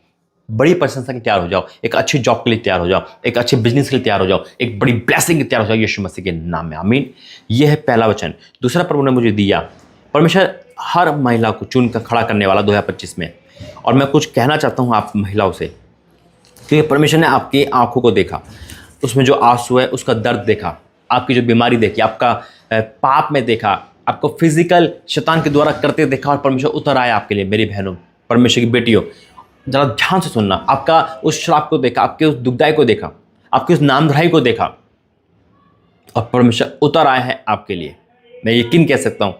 बड़ी प्रशंसा के तैयार हो जाओ, एक अच्छी जॉब के लिए तैयार हो जाओ, एक अच्छे बिजनेस के लिए तैयार हो जाओ, एक बड़ी ब्लेसिंग के तैयार हो जाओ यीशु मसीह के नाम में, आमीन। यह है पहला वचन। दूसरा प्रभु ने मुझे दिया, परमेश्वर हर महिला को चुन कर खड़ा करने वाला 2025 में। और मैं कुछ कहना चाहता हूँ आप महिलाओं से, क्योंकि परमेश्वर ने आपकी आंखों को देखा, उसमें जो आंसू है उसका दर्द देखा, आपकी जो बीमारी देखी, आपका पाप में देखा, आपको फिजिकल शैतान के द्वारा करते देखा, और परमेश्वर उतर आया आपके लिए। मेरी बहनों, परमेश्वर की बेटियों, जरा ध्यान से सुनना। आपका उस श्राप को देखा, आपके उस दुखदाई को देखा, आपकी उस नामधराई को देखा, और परमेश्वर उतर आया है आपके लिए। मैं यकीन कह सकता हूँ,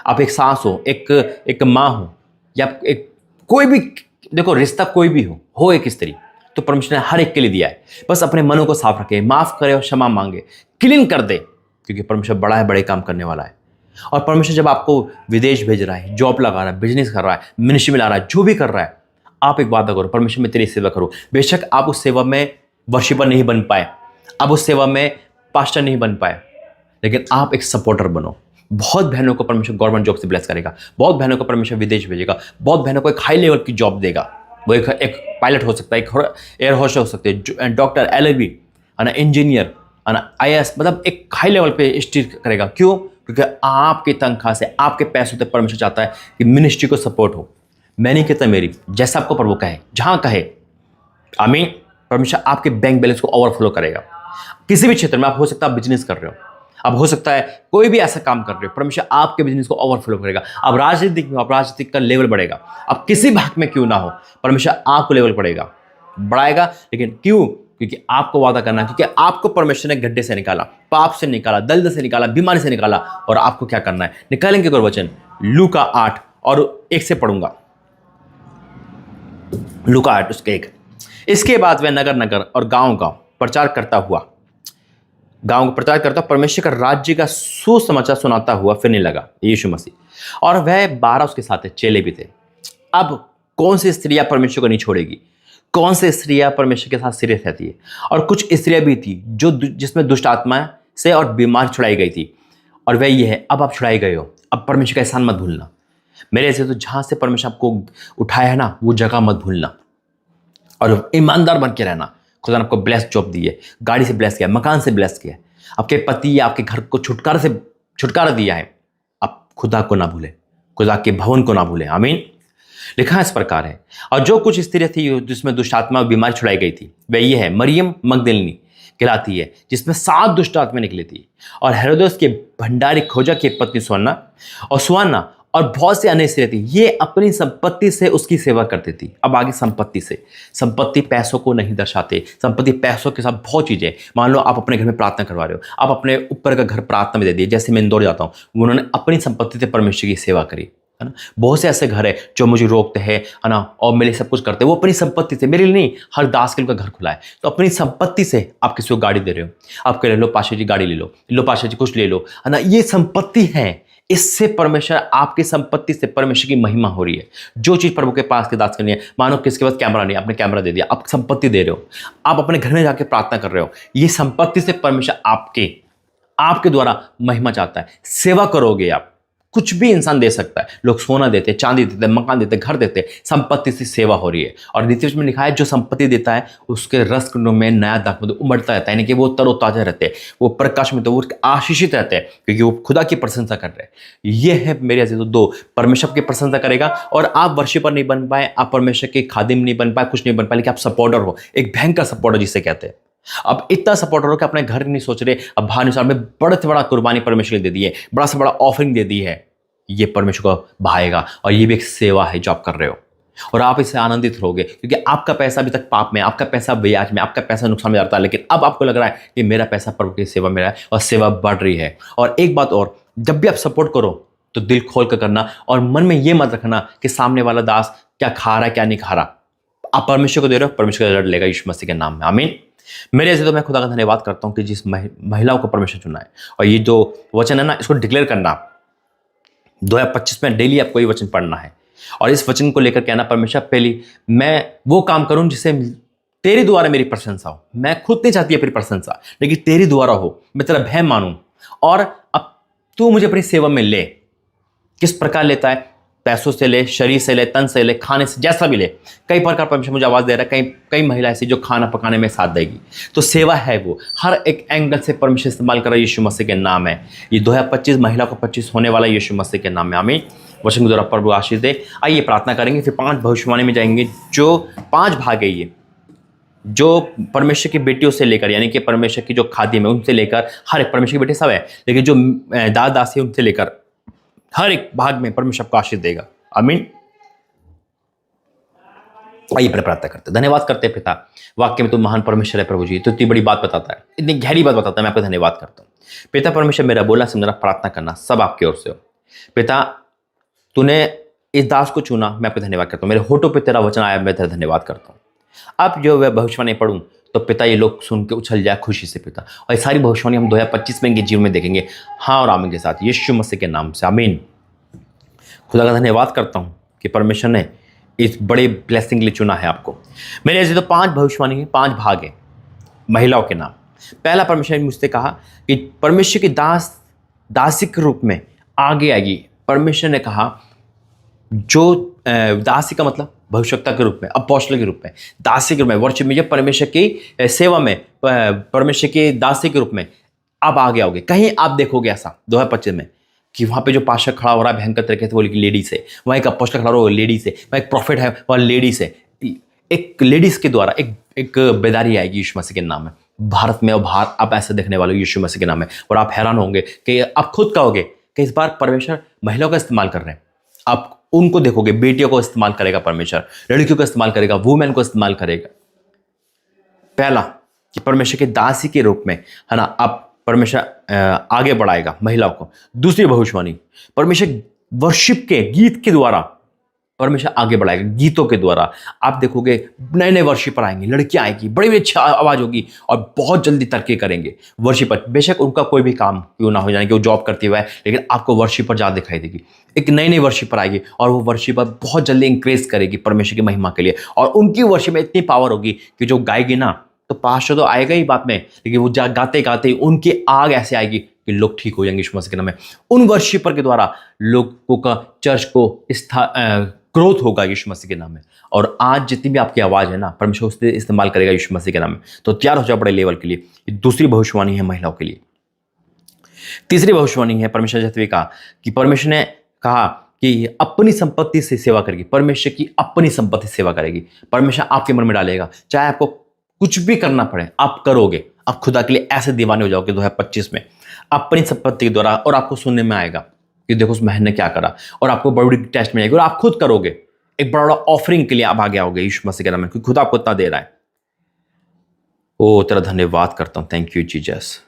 आप एक सास हो, एक माँ हो, या एक कोई भी, देखो रिश्ता कोई भी हो एक स्त्री, तो परमेश्वर ने हर एक के लिए दिया है। बस अपने मनों को साफ रखे, माफ करे और क्षमा मांगे, क्लीन कर दे, क्योंकि परमेश्वर बड़ा है, बड़े काम करने वाला है। और परमेश्वर जब आपको विदेश भेज रहा है, जॉब लगा रहा है, बिजनेस कर रहा है, मिनिस्ट्री में ला रहा है, जो भी कर रहा है, आप एक वादा करो, परमेश्वर में तेरी सेवा करो। बेशक आप उस सेवा में वर्शिपर नहीं बन पाए, आप उस सेवा में पास्टर नहीं बन पाए, लेकिन आप एक सपोर्टर बनो। बहुत बहनों को परमेश्वर गवर्नमेंट जॉब से ब्लेस करेगा, बहुत बहनों को परमेश्वर विदेश भेजेगा, बहुत बहनों को एक हाई लेवल की जॉब देगा। वो एक पायलट हो सकता है, एक एयर होस्टर हो सकते हैं, डॉक्टर, LLB, है ना, इंजीनियर, है ना, IAS, मतलब एक हाई लेवल पे स्टीर करेगा। क्यों? क्योंकि आपकी तनख्वाह से, आपके पैसों से परमेश्वर चाहता है कि मिनिस्ट्री को सपोर्ट हो। मैं नहीं कहता मेरी, जैसा आपको प्रभु कहे, जहां कहे, आमीन। परमेश्वर आपके बैंक बैलेंस को ओवरफ्लो करेगा। किसी भी क्षेत्र में आप, हो सकता है बिजनेस कर रहे हो, अब हो सकता है कोई भी ऐसा काम कर रहे हो, परमेश्वर आपके बिजनेस को ओवरफ्लो करेगा। अब राजनीतिक में, आप राजनीतिक का लेवल बढ़ेगा, अब किसी भाग में क्यों ना हो, परमेश्वर आपको लेवल बढ़ाएगा। लेकिन क्यों? क्योंकि आपको वादा करना, क्योंकि आपको परमेश्वर ने गड्ढे से निकाला, पाप से निकाला, दलदल से निकाला, बीमारी से निकाला, और आपको क्या करना है? निकालेंगे कोई वचन, लूका 8 और 1 से पढ़ूंगा, लूका 8 उसके 1। इसके बाद वह नगर नगर और गांव गांव प्रचार करता हुआ, परमेश्वर का राज्य का सुसमाचार सुनाता हुआ फिरने लगा, यीशु मसीह। और वह 12 उसके साथ चेले भी थे। अब कौन सी स्त्रियां परमेश्वर को नहीं छोड़ेगी? कौन सी स्त्रियां परमेश्वर के साथ सीरियस रहती है? और कुछ स्त्रियां भी थी जो जिसमें दुष्ट आत्मा से और बीमार छुड़ाई गई थी। और वह ये है, अब आप छुड़ाए गए हो, अब परमेश्वर का एहसान मत भूलना। मेरे ऐसे तो जहां से परमेश्वर आपको उठाया है ना, वो जगह मत भूलना और ईमानदार बन के रहना। खुदा ने आपको ब्लेस जॉब दी है, गाड़ी से ब्लेस किया, मकान से ब्लेस किया, आपके पति या आपके घर को छुटकारा दिया है। आप खुदा को ना भूले, खुदा के भवन को ना भूले। आमीन। लिखा इस प्रकार है, और जो कुछ स्त्री थी जिसमें दुष्ट आत्मा बीमारी छुड़ाई गई थी, वह ये है, मरियम मगदलिनी कहलाती है, जिसमें 7 दुष्ट आत्मा निकली थी, और हेरोदेस के भंडारी खोजा की पत्नी सुवन्ना और बहुत से अन्य स्त्रियां थी, ये अपनी संपत्ति से उसकी सेवा करती थी। अब आगे संपत्ति से, संपत्ति पैसों को नहीं दर्शाते, संपत्ति पैसों के साथ बहुत चीजें। मान लो आप अपने घर में प्रार्थना करवा रहे हो, आप अपने ऊपर का घर प्रार्थना में दे दिए, जैसे मैं इंदौर जाता हूँ, उन्होंने अपनी संपत्ति से परमेश्वर की सेवा करी, है ना। बहुत से ऐसे घर है जो मुझे रोकते हैं, है ना, और मेरे सब कुछ करते हैं, वो अपनी संपत्ति से, मेरे लिए नहीं, हर दास के लिए उनका घर खुला है, तो अपनी संपत्ति से आप किसी को गाड़ी दे रहे हो, आप कह ले लो पाशा जी गाड़ी ले लो पाशा जी कुछ ले लो, है ना, ये संपत्ति है। इससे परमेश्वर, आपकी संपत्ति से परमेश्वर की महिमा हो रही है। जो चीज प्रभु के पास के दास करनी है, मानो किसके पास कैमरा नहीं, आपने कैमरा दे दिया, आप संपत्ति दे रहे हो, आप अपने घर में जाके प्रार्थना कर रहे हो, ये संपत्ति से परमेश्वर आपके द्वारा महिमा चाहता है। सेवा करोगे आप, कुछ भी इंसान दे सकता है, लोग सोना देते, चांदी देते, मकान देते, घर देते, संपत्ति से सेवा हो रही है। और नीति में लिखा है, जो संपत्ति देता है उसके रस कुंडों में नया दाखमधु उमड़ता रहता है, यानी कि वो तरोताजा रहते हैं, वो प्रकाश में, तो वो आशीषित रहते हैं, क्योंकि वो खुदा की प्रशंसा कर रहे हैं। ये है मेरे ऐसे तो 2, परमेश्वर की प्रशंसा करेगा, और आप वर्शिपर नहीं बन पाए, आप परमेश्वर के खादिम नहीं बन पाए, कुछ नहीं बन पाए, लेकिन आप सपोर्टर हो, एक भयंकर सपोर्टर जिसे कहते हैं। अब इतना सपोर्टर हो कि अपने घर नहीं सोच रहे, अब बाहर नहीं, में बड़ा से बड़ा कुर्बानी परमेश्वर ने दे दी है, बड़ा से बड़ा ऑफरिंग दे दी है, ये परमेश्वर को भाएगा, और ये भी एक सेवा है जो आप कर रहे हो, और आप इससे आनंदित रहोगे, क्योंकि आपका पैसा अभी तक पाप में, आपका पैसा ब्याज में, आपका पैसा नुकसान में जाता है, लेकिन अब आपको लग रहा है कि मेरा पैसा प्रभु की सेवा में है, और सेवा बढ़ रही है। और एक बात और, जब भी आप सपोर्ट करो तो दिल खोल कर करना, और मन में ये मत रखना कि सामने वाला दास क्या खा रहा है क्या नहीं खा रहा। आप परमेश्वर को दे रहे हो, परमेश्वर का रिजल्ट लेगा यीशु मसीह के नाम में। आमीन। मेरे ऐसे तो मैं खुदा का धन्यवाद करता हूँ कि जिस महिलाओं को परमेश्वर चुना है, और ये जो वचन है ना, इसको डिक्लेयर करना 2025 में डेली आपको ये वचन पढ़ना है, और इस वचन को लेकर कहना, परमेश्वर पहली मैं वो काम करूं जिससे तेरे द्वारा मेरी प्रशंसा हो। मैं खुद नहीं चाहती अपनी प्रशंसा, लेकिन तेरे द्वारा हो, मैं तेरा भय मानूं, और अब तू मुझे अपनी सेवा में ले। किस प्रकार लेता है? पैसों से ले, शरीर से ले, तन से ले, खाने से, जैसा भी ले। कई प्रकार परमेश्वर मुझे आवाज़ दे रहा है, कई महिला ऐसी जो खाना पकाने में साथ देगी, तो सेवा है वो, हर एक एंगल से परमेश्वर इस्तेमाल कर रहा है। यीशु मसीह के नाम है। ये 2025 महिला को 25 होने वाला यीशु मसीह के नाम में। आमीन। वचन के द्वारा प्रभु आशीष दे। आइए प्रार्थना करेंगे, फिर 5 भविष्यवाणी में जाएंगे, जो 5 भाग है ये, जो परमेश्वर की बेटियों से लेकर, यानी कि परमेश्वर की जो खादिम है उनसे लेकर, हर एक परमेश्वर की बेटी सब है, लेकिन जो दास दासी है उनसे लेकर हर एक भाग में परमेश्वर आपको आशीष देगा। आमीन। आइए प्रार्थना करते, धन्यवाद करते हैं पिता, वाक्य में तुम महान परमेश्वर है प्रभु जी, तो इतनी बड़ी बात बताता है, इतनी गहरी बात बताता है, मैं आपको धन्यवाद करता हूँ पिता। परमेश्वर मेरा बोलना समझना, प्रार्थना करना सब आपकी ओर से हो पिता। तूने इस दास को चुना, मैं आपको धन्यवाद करता हूँ। मेरे होठों पे तेरा वचन आया, मैं तेरा धन्यवाद करता हूँ। अब जो वह भविष्यवाणी पढ़ूं तो पिता ये लोग सुन के उछल जाए खुशी से पिता, और ये सारी भविष्यवाणी हम 2025 में इनके जीवन में देखेंगे, हाँ और आमीन के साथ, यीशु मसीह के नाम से। आमीन। खुदा का धन्यवाद करता हूँ कि परमेश्वर ने इस बड़े ब्लेसिंग के लिए चुना है आपको। मेरे ऐसे तो 5 भविष्यवाणी है, 5 भाग है महिलाओं के नाम। पहला, परमेश्वर ने मुझसे कहा कि परमेश्वर की दासी के रूप में आगे आएगी। परमेश्वर ने कहा जो दासी का मतलब भविष्यवक्ता के रूप में, अपोस्टल के रूप में, दासी के रूप में, वर्षिप में, जब परमेश्वर की सेवा में, परमेश्वर के दासी के रूप में आप आगे आओगे। कहीं आप देखोगे ऐसा 2025 में कि वहाँ पे जो पाशा खड़ा हो रहा है भयंकर तरीके से, वो लेडीज है, वहाँ एक अपोस्टल खड़ा हो रहा है लेडीज है, वहाँ एक प्रॉफिट है वहाँ लेडीज है। एक लेडीज के द्वारा एक बेदारी आएगी यीशु मसीह के नाम में भारत में, और बाहर आप ऐसे देखने वाले हो यीशु मसीह के नाम में। और आप हैरान होंगे कि आप खुद कहोगे कि इस बार परमेश्वर महिलाओं का इस्तेमाल कर रहे हैं। आप उनको देखोगे, बेटियों को इस्तेमाल करेगा परमेश्वर, लड़कियों को इस्तेमाल करेगा, वुमेन को इस्तेमाल करेगा। पहला कि परमेश्वर के दासी के रूप में, है ना, आप परमेश्वर आगे बढ़ाएगा महिलाओं को। दूसरी भविष्यवाणी, परमेश्वर वर्शिप के गीत के द्वारा परमेश्वर आगे बढ़ाएगा, गीतों के द्वारा। आप देखोगे नए नए वर्शिपर आएंगे, लड़कियां आएंगी, बड़ी बड़ी अच्छी आवाज़ होगी, और बहुत जल्दी तरक्की करेंगे वर्शिपर। बेशक उनका कोई भी काम क्यों ना हो, जाने कि वो जॉब करती हुआ है, लेकिन आपको वर्शिपर ज़्यादा दिखाई देगी। एक नई नई वर्शिपर आएगी, और वो वर्शिपर बहुत जल्दी इंक्रेज करेगी परमेश्वर की महिमा के लिए। और उनकी वर्शिप में इतनी पावर होगी कि जो गाएगी ना, तो पास्टर तो आएगा ही बात में, लेकिन वो गाते गाते उनकी आग ऐसे आएगी कि लोग ठीक हो जाएंगे यीशु मसीह के नाम में। उन वर्शिपर के द्वारा लोगों का चर्च को ग्रोथ होगा यीशु मसीह के नाम में। और आज जितनी भी आपकी आवाज़ है ना, परमेश्वर उससे इस्तेमाल करेगा यीशु मसीह के नाम में। तो तैयार हो जाओ बड़े लेवल के लिए। ये दूसरी भविष्यवाणी है महिलाओं के लिए। तीसरी भविष्यवाणी है, परमेश्वर जैसे कहा कि परमेश्वर ने कहा कि अपनी संपत्ति से सेवा करेगी। परमेश्वर की अपनी संपत्ति से सेवा करेगी। परमेश्वर आपके मन में डालेगा, चाहे आपको कुछ भी करना पड़े आप करोगे। आप खुदा के लिए ऐसे दीवाने हो जाओगे 2025 में अपनी संपत्ति के द्वारा। और आपको सुनने में आएगा कि देखो उस बहन ने क्या करा, और आपको बड़ी टेस्ट में आएगी और आप खुद करोगे। एक बड़ा ऑफरिंग के लिए आप आगे आओगे यीशु मसीह के नाम में, क्योंकि खुदा आपको इतना दे रहा है। ओ तेरा धन्यवाद करता हूं, थैंक यू जीसस।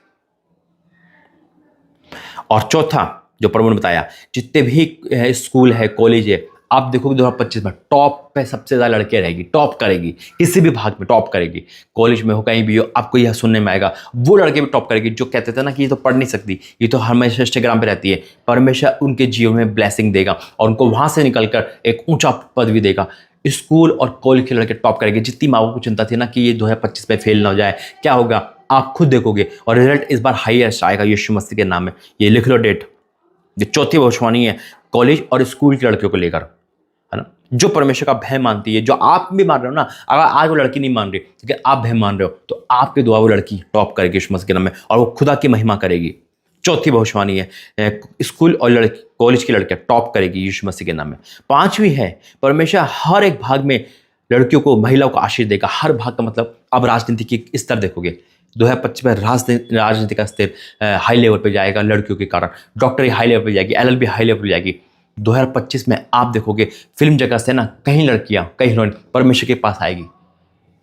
और चौथा जो प्रभु ने बताया, जितने भी स्कूल है, कॉलेज है, आप देखोगे 2025 में टॉप पे सबसे ज्यादा लड़के रहेगी, टॉप करेगी, किसी भी भाग में टॉप करेगी। कॉलेज में हो, कहीं भी हो, आपको यह सुनने में आएगा वो लड़के भी टॉप करेगी जो कहते थे ना कि ये तो पढ़ नहीं सकती, ये तो हमेशा इंस्टाग्राम पे रहती है। परमेश्वर उनके जीवन में ब्लेसिंग देगा और उनको वहां से निकलकर एक ऊंचा पद भी देगा। स्कूल और कॉलेज के लड़के टॉप करेंगे। जितनी माओ को चिंता थी ना कि ये 2025 में फेल ना हो जाए, क्या होगा आप खुद देखोगे। और रिजल्ट इस बार हाईएस्ट आएगा यीशु मसीह के नाम में। ये लिख लो डेट। ये चौथी भविष्यवाणी है कॉलेज और स्कूल की लड़कियों को लेकर, है ना, जो परमेश्वर का भय मानती है, जो आप भी मान रहे हो ना। अगर आज वो लड़की नहीं मान रही, लेकिन आप भय मान रहे हो, तो आपके दुआ वो लड़की टॉप करेगी यीशु मसीह के नाम में, और वो खुदा की महिमा करेगी। चौथी भविष्यवाणी है स्कूल और कॉलेज की लड़कियां टॉप करेगी यीशु मसीह के नाम में। पांचवी है परमेश्वर हर एक भाग में लड़कियों को, महिलाओं को आशीष देगा। हर भाग का मतलब अब राजनीति की स्तर देखोगे 2025 में राजनीति का स्तर हाई लेवल पे जाएगा लड़कियों के कारण। डॉक्टरी हाई लेवल पे जाएगी, LLB हाई लेवल पे जाएगी। 2025 में आप देखोगे फिल्म जगत से ना कहीं लड़कियां, कहीं हीरोइन परमेश्वर के पास आएगी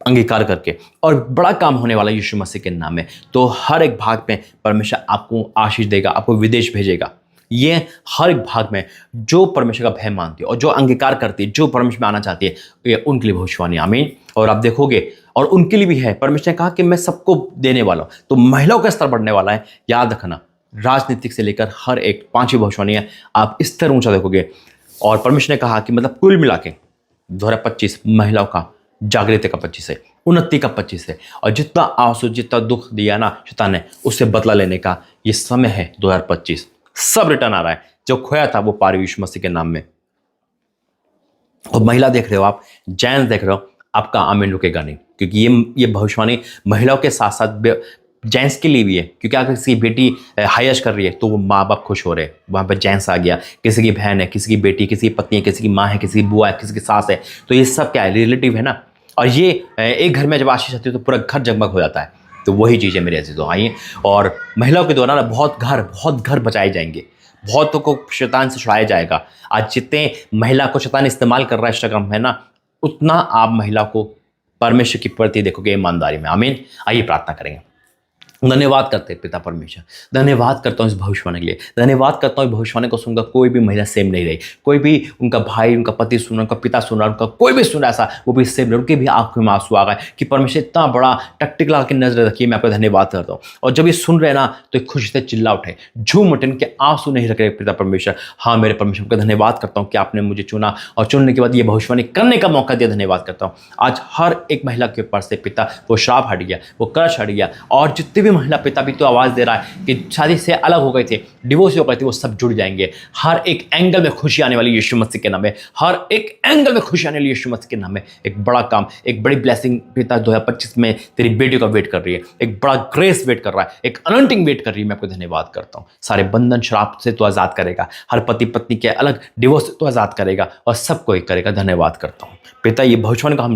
अंगीकार करके, और बड़ा काम होने वाला यीशु मसीह के नाम में। तो हर एक भाग में परमेश्वर आपको आशीष देगा, आपको विदेश भेजेगा। ये हर एक भाग में जो परमेश्वर का भय मानती है और जो अंगीकार करती है, जो परमेश्वर में आना चाहती है, ये उनके लिए भविष्यवाणी। आमीन। और आप देखोगे और उनके लिए भी है। परमेश्वर ने कहा कि मैं सबको देने वाला हूं। तो महिलाओं का स्तर बढ़ने वाला है, याद रखना। राजनीतिक से लेकर हर एक पांचवी भविष्यवाणी है, आप स्तर ऊंचा देखोगे। और परमेश्वर ने कहा कि मतलब कुल मिला के 2025 महिलाओं का जागृति का 25 है, उन्नति का 25 है। और जितना आंसू, जितना दुख दिया ना शैतान ने, उससे बदला लेने का ये समय है 2025। सब रिटर्न आ रहा है। जो खोया था वो पार यीशु मसीह के नाम में। और महिला देख रहे हो आप, जैन देख रहे हो, आपका आमीन रुकेगा नहीं, क्योंकि ये भविष्यवाणी महिलाओं के साथ साथ जेंट्स के लिए भी है। क्योंकि अगर किसी की बेटी हाईएस्ट कर रही है तो वो माँ बाप खुश हो रहे हैं, वहाँ पर जेंट्स आ गया। किसी की बहन है, किसी की बेटी, किसी की पत्नी है, किसी की माँ है, किसी की बुआ है, किसी की सास है, तो ये सब क्या है, रिलेटिव है ना। और ये एक घर में जब आशीष आती है तो पूरा घर जगमग हो जाता है। तो वही चीज़ है मेरे अजीजों। आइए, और महिलाओं के द्वारा ना बहुत घर बचाए जाएंगे, बहुतों को शैतान से छुड़ाया जाएगा। आज जितने महिला को शैतान इस्तेमाल कर रहा है इंस्टाग्राम है ना, उतना आप महिला को परमेश्वर की प्रति देखोगे ईमानदारी में। आमीन। आइए प्रार्थना करेंगे। धन्यवाद करते हैं पिता परमेश्वर, धन्यवाद करता हूँ इस भविष्यवाणी के लिए। धन्यवाद करता हूँ इस भविष्यवाणी को सुनकर कोई भी महिला सेम नहीं रही। कोई भी उनका भाई, उनका पति सुन रहा, उनका पिता सुन रहा, उनका कोई भी सुन रहा ऐसा, वो भी सेम नहीं, उनके भी आंखों में आंसू आ गए कि परमेश्वर इतना बड़ा टकटिक लगा के नजर रखिए। मैं आपका धन्यवाद करता हूँ। और जब ये सुन रहे ना तो एक खुशी से चिल्ला उठे, झूम उठे, इनके आंसू नहीं रख रहे पिता परमेश्वर। हाँ मेरे परमेश्वर का धन्यवाद करता हूँ कि आपने मुझे चुना और चुनने के बाद ये भविष्यवाणी करने का मौका दिया। धन्यवाद करता हूँ। आज हर एक महिला के ऊपर से पिता वो श्राप हट गया, वो कर्ज हट गया। और जितने भी महिला पिता भी तो आवाज दे रहा है कि शादी से अलग हो गए थे, डिवोर्स हो गए थे, वो सब जुड़ जाएंगे। हर एक एंगल में खुशी आने वाली यीशु मसीह के नाम में। हर एक एंगल में खुशी आने वाली यीशु मसीह के नाम में। एक बड़ा काम, एक बड़ी ब्लेसिंग पिता 2025 में तेरी बेटी का वेट कर रही है। एक बड़ा ग्रेस वेट कर रहा है, एक अनंटिंग वेट कर रही है। मैं आपको धन्यवाद करता हूँ। सारे बंधन श्राप से तो आजाद करेगा, हर पति पत्नी के अलग डिवोर्स से तो आजाद करेगा, और सबको एक करेगा। धन्यवाद करता हूँ पिता। ये भविष्यवाणी को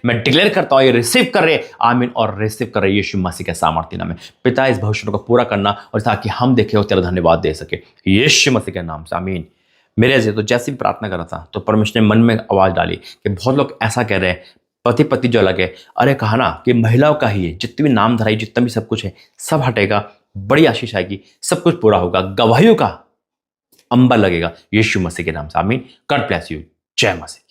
मैं डिक्लेयर करता हूँ, ये रिसीव कर रहे। आमीन। और रिसीव कर रहे यीशु मसीह के सामर्थ्य नाम में पिता। इस भविष्यवाणी को पूरा करना और ताकि हम देखें और तेरा धन्यवाद दे सके यीशु मसीह के नाम से। आमीन। मेरे से तो जैसे भी प्रार्थना कर रहा था तो परमेश्वर ने मन में आवाज डाली कि बहुत लोग ऐसा कह रहे हैं, पति पति जो अलग है। अरे कहा ना कि महिलाओं का ही है, जितनी भी नाम धराई, जितना भी सब कुछ है, सब हटेगा, बड़ी आशीष आएगी, सब कुछ पूरा होगा, गवाहियों का अंबर लगेगा यीशु मसीह के नाम से। आमीन। God bless you. जय मसीह।